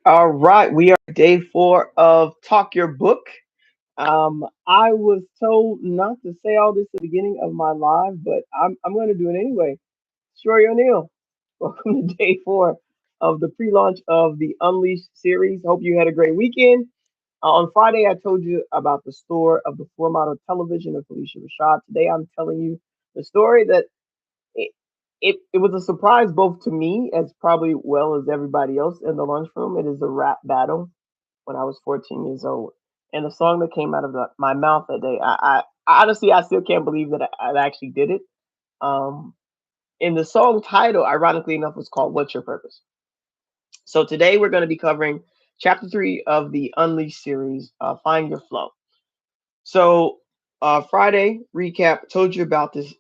All right, we are day 4 of Talk Your Book. I was told not to say all this at the beginning of my live, but I'm going to do it anyway. Shori O'Neill, welcome to day 4 of the pre-launch of the Unleashed series. Hope you had a great weekend. On Friday, I told you about the store of the floor model television of Felicia Rashad. Today, I'm telling you the story that it, it was a surprise both to me as probably well as everybody else in the lunchroom. It is a rap battle when I was 14 years old. And the song that came out of my mouth that day, honestly, I still can't believe that I actually did it. Um, and the song title, ironically enough, was called What's Your Purpose? So today we're going to be covering chapter 3 of the Unleashed series, Find Your Flow. So, Friday recap told you about this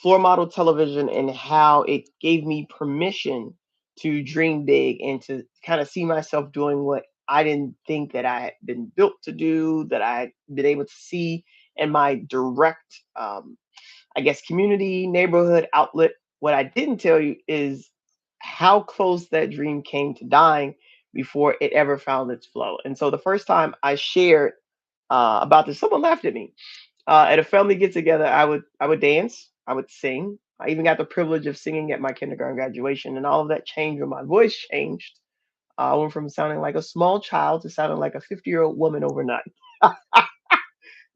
floor model television and how it gave me permission to dream big and to kind of see myself doing what I didn't think that I had been built to do, that I had been able to see in my direct, I guess, community, neighborhood outlet. What I didn't tell you is how close that dream came to dying before it ever found its flow. And so the first time I shared about this, someone laughed at me at a family get together. I would dance, I would sing. I even got the privilege of singing at my kindergarten graduation, and all of that changed when my voice changed. I went from sounding like a small child to sounding like a 50-year-old woman overnight. At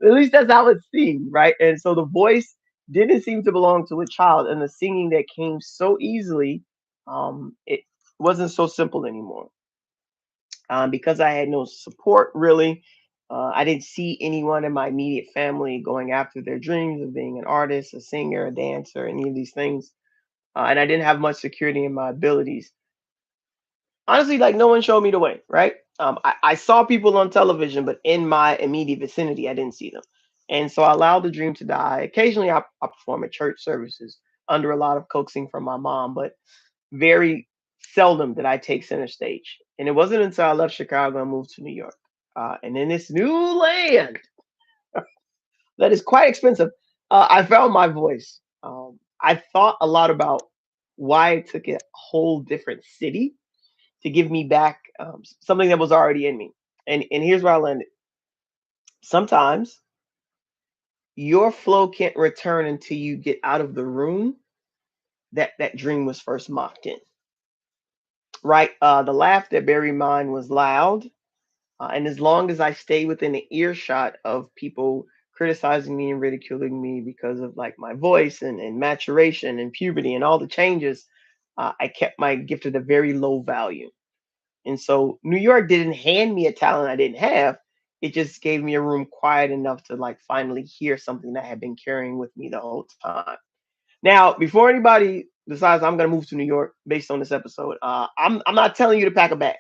least that's how it seemed, right? And so the voice didn't seem to belong to a child, and the singing that came so easily, it wasn't so simple anymore. Because I had no support really. I didn't see anyone in my immediate family going after their dreams of being an artist, a singer, a dancer, any of these things. And I didn't have much security in my abilities. Honestly, like no one showed me the way, right? I saw people on television, but in my immediate vicinity, I didn't see them. And so I allowed the dream to die. Occasionally, I perform at church services under a lot of coaxing from my mom, but very seldom did I take center stage. And it wasn't until I left Chicago and moved to New York. And in this new land that is quite expensive, I found my voice. I thought a lot about why it took a whole different city to give me back something that was already in me. And here's where I landed. Sometimes your flow can't return until you get out of the room that dream was first mocked in, right? The laugh that buried mine was loud. And as long as I stay within the earshot of people criticizing me and ridiculing me because of like my voice and maturation and puberty and all the changes, I kept my gift at a very low value. And so New York didn't hand me a talent I didn't have. It just gave me a room quiet enough to like finally hear something that I had been carrying with me the whole time. Now, before anybody decides I'm gonna move to New York based on this episode, I'm not telling you to pack a bag.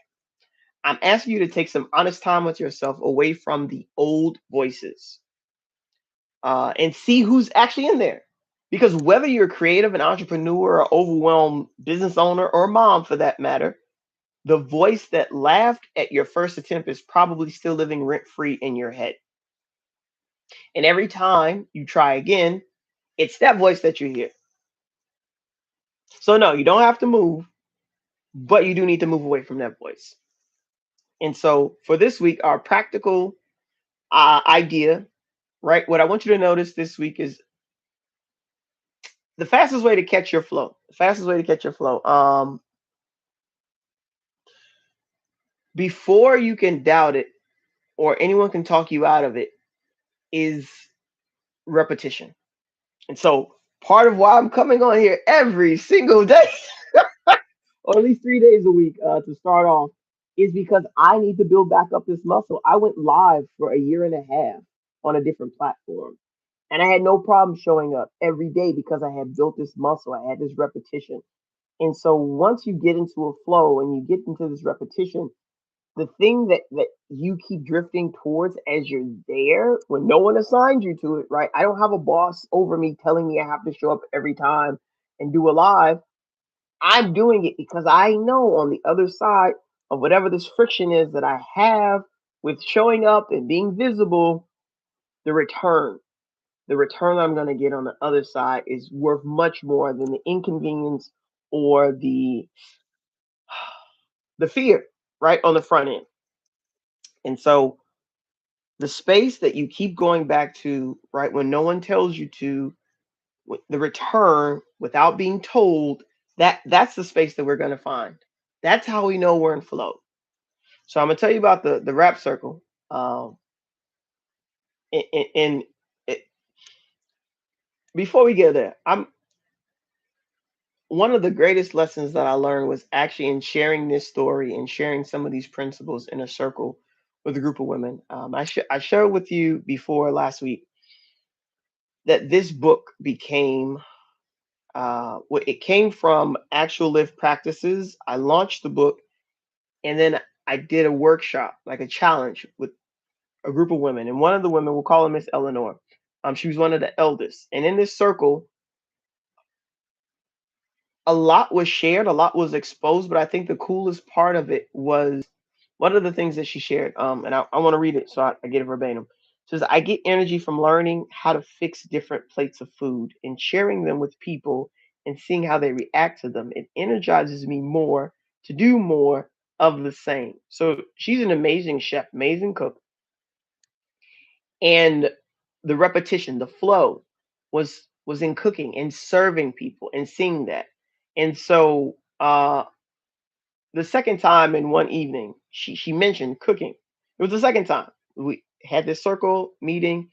I'm asking you to take some honest time with yourself away from the old voices and see who's actually in there. Because whether you're creative, an entrepreneur, or overwhelmed business owner, or mom for that matter, the voice that laughed at your first attempt is probably still living rent free in your head. And every time you try again, it's that voice that you hear. So, no, you don't have to move, but you do need to move away from that voice. And so, for this week, our practical idea, right? What I want you to notice this week is the fastest way to catch your flow. The fastest way to catch your flow. Before you can doubt it or anyone can talk you out of it is repetition. And so part of why I'm coming on here every single day, or at least 3 days a week to start off, is because I need to build back up this muscle. I went live for a year and a half on a different platform. And I had no problem showing up every day because I had built this muscle. I had this repetition. And so once you get into a flow and you get into this repetition, the thing that you keep drifting towards as you're there when no one assigned you to it, right? I don't have a boss over me telling me I have to show up every time and do a live. I'm doing it because I know on the other side of whatever this friction is that I have with showing up and being visible, the return, the return I'm going to get on the other side is worth much more than the inconvenience or the fear. right on the front end. And so the space that you keep going back to, right, when no one tells you to, the return without being told, that's the space that we're going to find. That's how we know we're in flow. So I'm gonna tell you about the rap circle. Um, and it, before we get there, I'm one of the greatest lessons that I learned was actually in sharing this story and sharing some of these principles in a circle with a group of women. I shared with you before last week that this book became it came from actual lived practices. I launched the book, and then I did a workshop, like a challenge with a group of women, and one of the women, we'll call her Miss Eleanor. She was one of the eldest, and in this circle, a lot was shared, a lot was exposed, but I think the coolest part of it was one of the things that she shared. And I want to read it so I get it verbatim. It says, I get energy from learning how to fix different plates of food and sharing them with people and seeing how they react to them. It energizes me more to do more of the same. So she's an amazing chef, amazing cook. And the repetition, the flow was in cooking and serving people and seeing that. And so the second time in one evening, she mentioned cooking. It was the second time we had this circle meeting,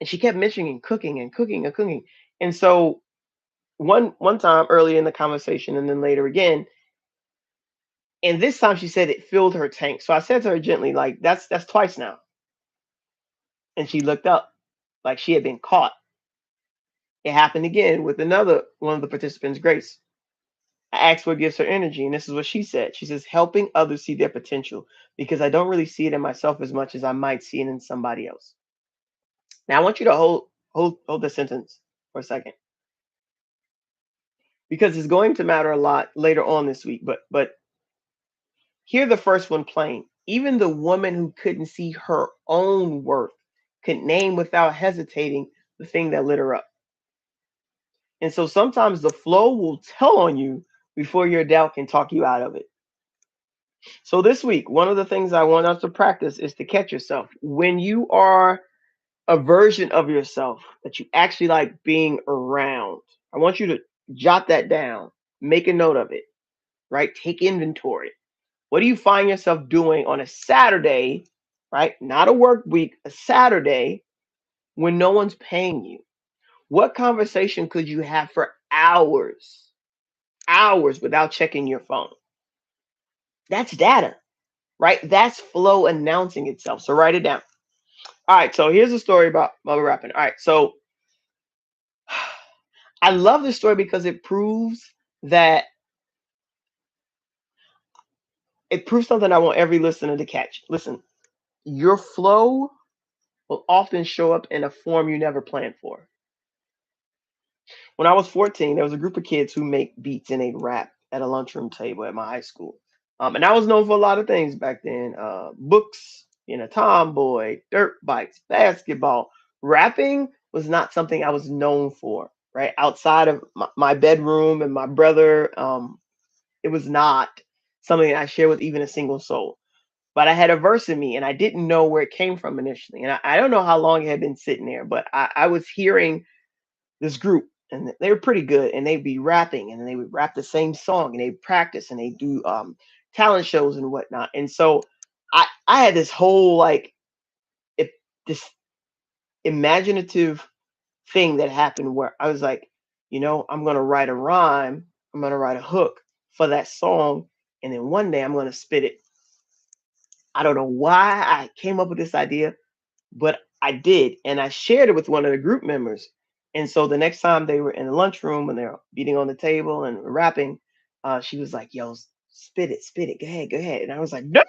and she kept mentioning cooking and cooking and cooking. And so one time early in the conversation, and then later again, and this time she said it filled her tank. So I said to her gently, like, that's twice now. And she looked up like she had been caught. It happened again with another one of the participants, Grace. I asked what gives her energy, and this is what she said. She says, helping others see their potential because I don't really see it in myself as much as I might see it in somebody else. Now I want you to hold the sentence for a second because it's going to matter a lot later on this week. But hear the first one plain. Even the woman who couldn't see her own worth could name without hesitating the thing that lit her up. And so sometimes the flow will tell on you before your doubt can talk you out of it. So this week, one of the things I want us to practice is to catch yourself when you are a version of yourself that you actually like being around. I want you to jot that down, make a note of it, right? Take inventory. What do you find yourself doing on a Saturday, right? Not a work week, a Saturday when no one's paying you? What conversation could you have for hours, hours without checking your phone? That's data, right? That's flow announcing itself. So write it down. All right. So here's a story about Bubba Rapping. All right. So I love this story because that it proves something I want every listener to catch. Listen, your flow will often show up in a form you never planned for. When I was 14, there was a group of kids who make beats and they rap at a lunchroom table at my high school. And I was known for a lot of things back then: books, being a tomboy, dirt bikes, basketball. Rapping was not something I was known for, right? Outside of my bedroom and my brother, it was not something I shared with even a single soul. But I had a verse in me and I didn't know where it came from initially. And I don't know how long it had been sitting there, but I was hearing this group and they were pretty good and they'd be rapping and they would rap the same song and they practice and they do talent shows and whatnot. And so I had this whole like it, this imaginative thing that happened where I was like, I'm gonna write a rhyme, I'm gonna write a hook for that song, and then one day I'm gonna spit it. I don't know why I came up with this idea, but I did, and I shared it with one of the group members. And so the next time they were in the lunchroom and they're beating on the table and rapping, she was like, "Yo, spit it, go ahead." And I was like, "No,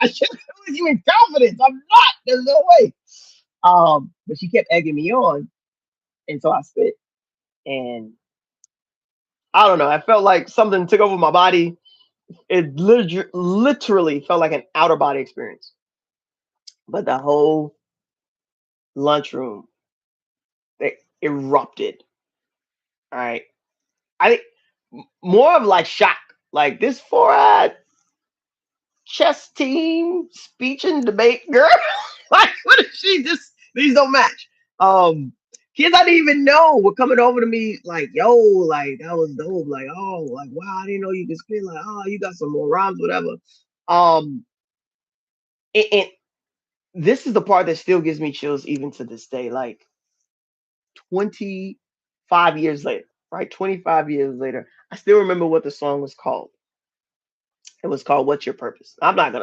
I should have with you in confidence. I'm not. There's no way." But she kept egging me on, and so I spit, and I don't know. I felt like something took over my body. It literally felt like an outer body experience. But the whole lunchroom, they erupted. All right. I think more of like shock. Like this 4-eyed chess team, speech and debate girl. Like, what if she just these don't match? Um, Kids I didn't even know were coming over to me like, yo, like that was dope. Like, oh, like wow, I didn't know you could spin. Like, oh, you got some more rhymes, whatever. Um, and this is the part that still gives me chills even to this day. Like 25 years later, right? 25 years later, I still remember what the song was called. It was called "What's Your Purpose." I'm not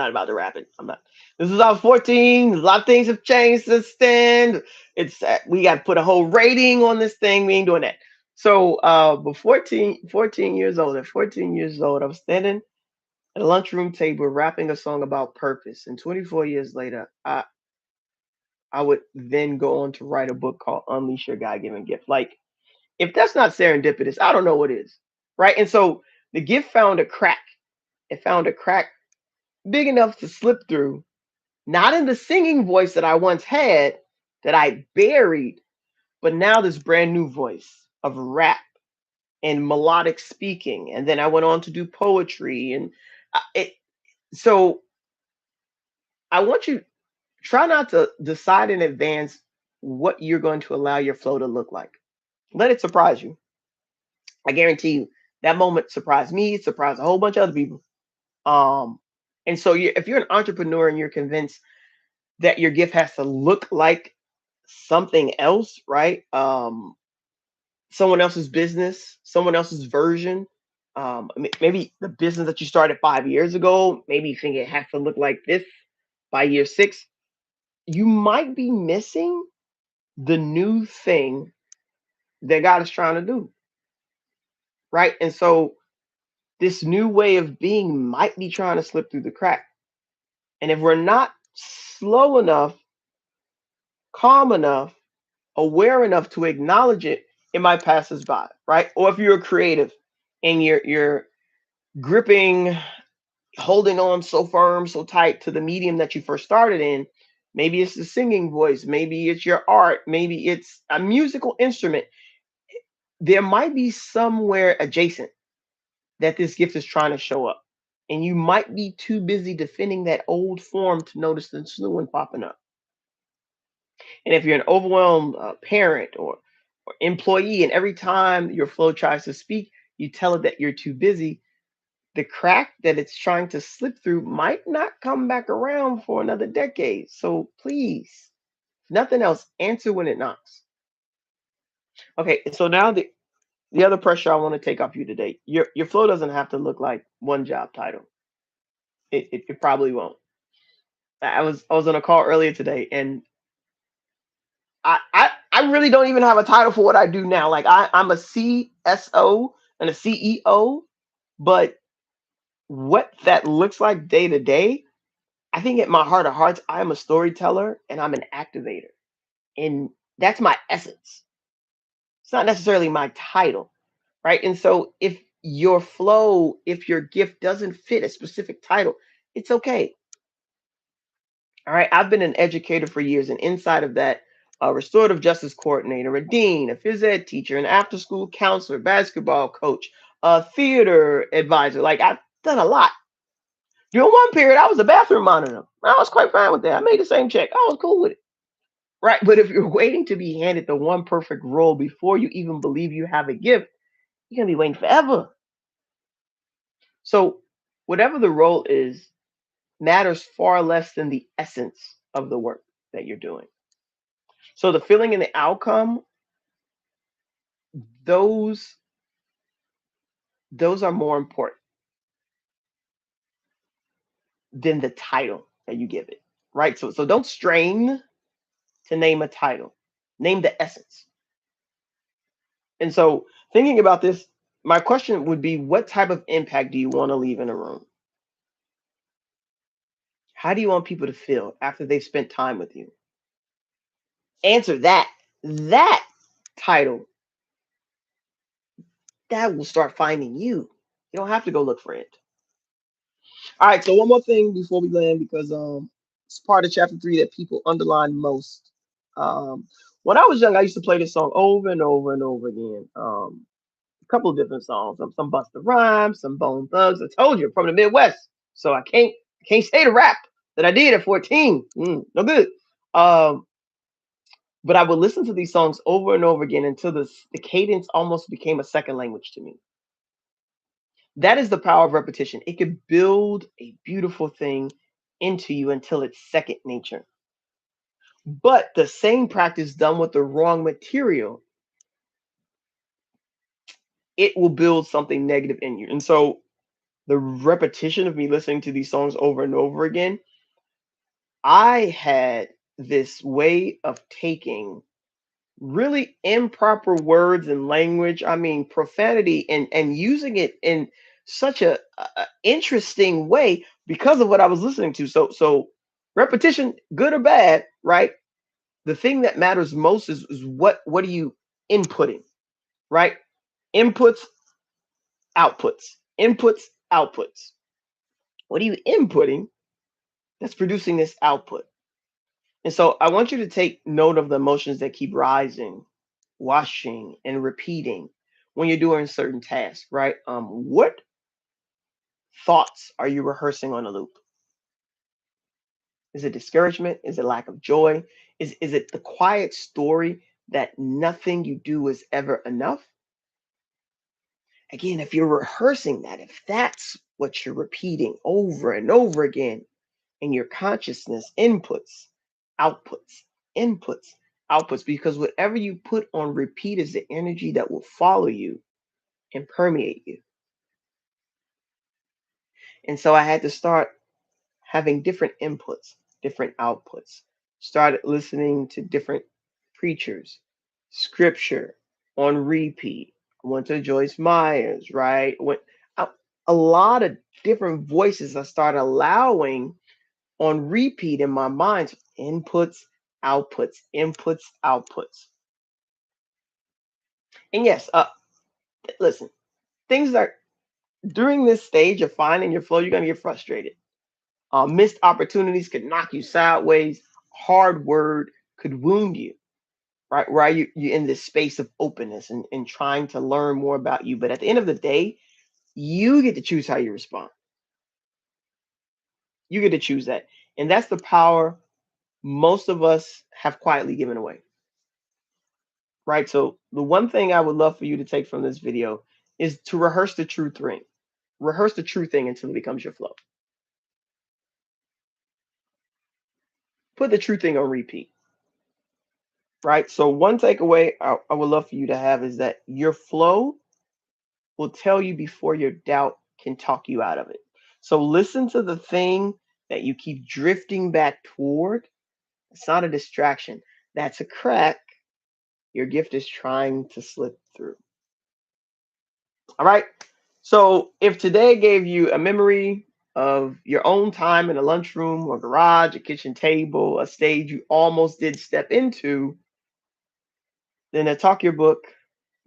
about to rap it. I'm not. This is I was 14. A lot of things have changed since then. It's we got to put a whole rating on this thing. We ain't doing that. So, but 14 years old. At 14 years old, I was standing at a lunchroom table rapping a song about purpose. And 24 years later, I would then go on to write a book called Unleash Your God Given Gift. Like, if that's not serendipitous, I don't know what is. Right. And so the gift found a crack. It found a crack big enough to slip through, not in the singing voice that I once had that I buried, but now this brand new voice of rap and melodic speaking. And then I went on to do poetry. And it, so I want you try not to decide in advance what you're going to allow your flow to look like. Let it surprise you. I guarantee you that moment surprised me, it surprised a whole bunch of other people. Um, and so if you're an entrepreneur and you're convinced that your gift has to look like something else, right? Someone else's business, someone else's version. Maybe the business that you started 5 years ago, maybe you think it has to look like this by year six. You might be missing the new thing that God is trying to do, right? And so this new way of being might be trying to slip through the crack. And if we're not slow enough, calm enough, aware enough to acknowledge it, it might pass us by, right? Or if you're creative and you're gripping, holding on so firm, so tight to the medium that you first started in, maybe it's the singing voice, maybe it's your art, maybe it's a musical instrument. There might be somewhere adjacent that this gift is trying to show up. And you might be too busy defending that old form to notice the new one popping up. And if you're an overwhelmed parent or employee, and every time your flow tries to speak, you tell it that you're too busy, the crack that it's trying to slip through might not come back around for another decade. So please, if nothing else, answer when it knocks. Okay, so now the other pressure I want to take off you today. Your flow doesn't have to look like one job title. It probably won't. I was on a call earlier today, and I really don't even have a title for what I do now. Like I'm a CSO and a CEO, but what that looks like day to day, I think at my heart of hearts, I am a storyteller and I'm an activator. And that's my essence. It's not necessarily my title, right? And so if your flow, if your gift doesn't fit a specific title, it's okay. All right. I've been an educator for years, and inside of that, a restorative justice coordinator, a dean, a phys ed teacher, an after school counselor, basketball coach, a theater advisor. Like I've done a lot. During one period, I was a bathroom monitor. I was quite fine with that. I made the same check. I was cool with it. Right. But if you're waiting to be handed the one perfect role before you even believe you have a gift, you're going to be waiting forever. So, whatever the role is, matters far less than the essence of the work that you're doing. So, the feeling and the outcome, those those are more important than the title that you give it. Right. So don't strain to name a title. Name the essence. And so, thinking about this, my question would be what type of impact do you want to leave in a room? How do you want people to feel after they've spent time with you? Answer that. That title, that will start finding you. You don't have to go look for it. All right, so one more thing before we land, because it's part of chapter 3 that people underline most. Um, when I was young, I used to play this song over and over and over again. A couple of different songs, some Busta Rhymes, some Bone Thugs. I told you, from the Midwest. So I can't say the rap that I did at 14. No good. Um, but I would listen to these songs over and over again until the cadence almost became a second language to me. That is the power of repetition. It could build a beautiful thing into you until it's second nature. But the same practice done with the wrong material, it will build something negative in you. And so the repetition of me listening to these songs over and over again, I had this way of taking really improper words and language, I mean profanity, and using it in such a interesting way because of what I was listening to. So repetition, good or bad, right? The thing that matters most is what are you inputting, right? Inputs, outputs, inputs, outputs. What are you inputting that's producing this output? And so I want you to take note of the emotions that keep rising, washing, and repeating when you're doing certain tasks, right? What thoughts are you rehearsing on a loop? Is it discouragement? Is it lack of joy? Is it the quiet story that nothing you do is ever enough? Again, if you're rehearsing that, if that's what you're repeating over and over again, and your consciousness inputs, outputs, inputs, outputs, because whatever you put on repeat is the energy that will follow you and permeate you. And so I had to start having different inputs, different outputs. Started listening to different preachers, scripture on repeat. I went to Joyce Myers, right? Went a, a lot of different voices I started allowing on repeat in my mind. Inputs, outputs, inputs, outputs. And yes, listen, things are during this stage of finding your flow, you're going to get frustrated. Missed opportunities could knock you sideways. Hard word could wound you, right? Right? You're in this space of openness and trying to learn more about you. But at the end of the day, you get to choose how you respond. You get to choose that. And that's the power most of us have quietly given away, right? So the one thing I would love for you to take from this video is to rehearse the true thing. Rehearse the true thing until it becomes your flow. Put the true thing on repeat, right? So one takeaway I would love for you to have is that your flow will tell you before your doubt can talk you out of it. So listen to the thing that you keep drifting back toward. It's not a distraction. That's a crack your gift is trying to slip through. All right. So if today gave you a memory of your own time in a lunchroom or garage, a kitchen table, a stage you almost did step into, then a Talk Your Book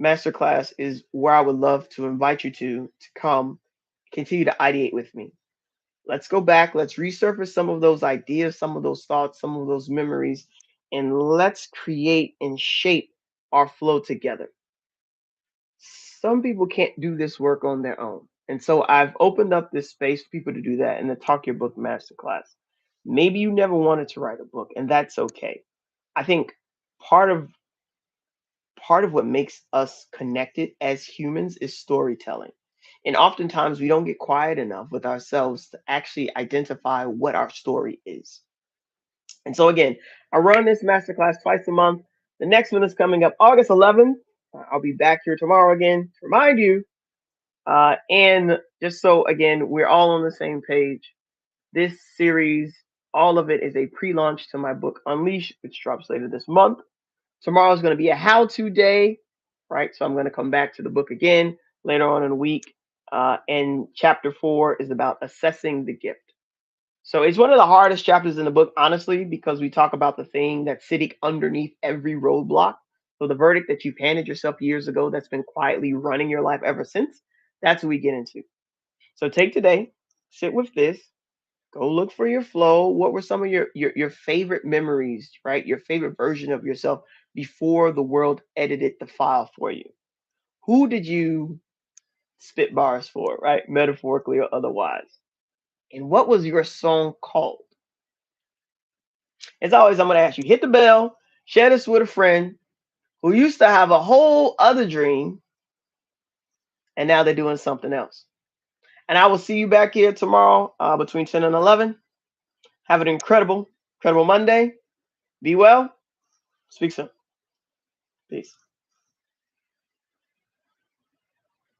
masterclass is where I would love to invite you to come continue to ideate with me. Let's go back, let's resurface some of those ideas, some of those thoughts, some of those memories, and let's create and shape our flow together. Some people can't do this work on their own. And so I've opened up this space for people to do that in the Talk Your Book masterclass. Maybe you never wanted to write a book, and that's okay. I think part of part of what makes us connected as humans is storytelling. And oftentimes we don't get quiet enough with ourselves to actually identify what our story is. And so again, I run this masterclass twice a month. The next one is coming up August 11th. I'll be back here tomorrow again to remind you. And just so again, we're all on the same page. This series, all of it is a pre-launch to my book Unleash, which drops later this month. Tomorrow is going to be a how-to day, right? So I'm going to come back to the book again later on in the week. And chapter 4 is about assessing the gift. So it's one of the hardest chapters in the book, honestly, because we talk about the thing that's sitting underneath every roadblock. So the verdict that you've handed yourself years ago that's been quietly running your life ever since, that's what we get into. So take today, sit with this, go look for your flow. What were some of your favorite memories, right? Your favorite version of yourself before the world edited the file for you? Who did you spit bars for, right? Metaphorically or otherwise. And what was your song called? As always, I'm going to ask you, hit the bell, share this with a friend who used to have a whole other dream, and now they're doing something else. And I will see you back here tomorrow between 10 and 11. Have an incredible Monday. Be well. Speak soon. Peace.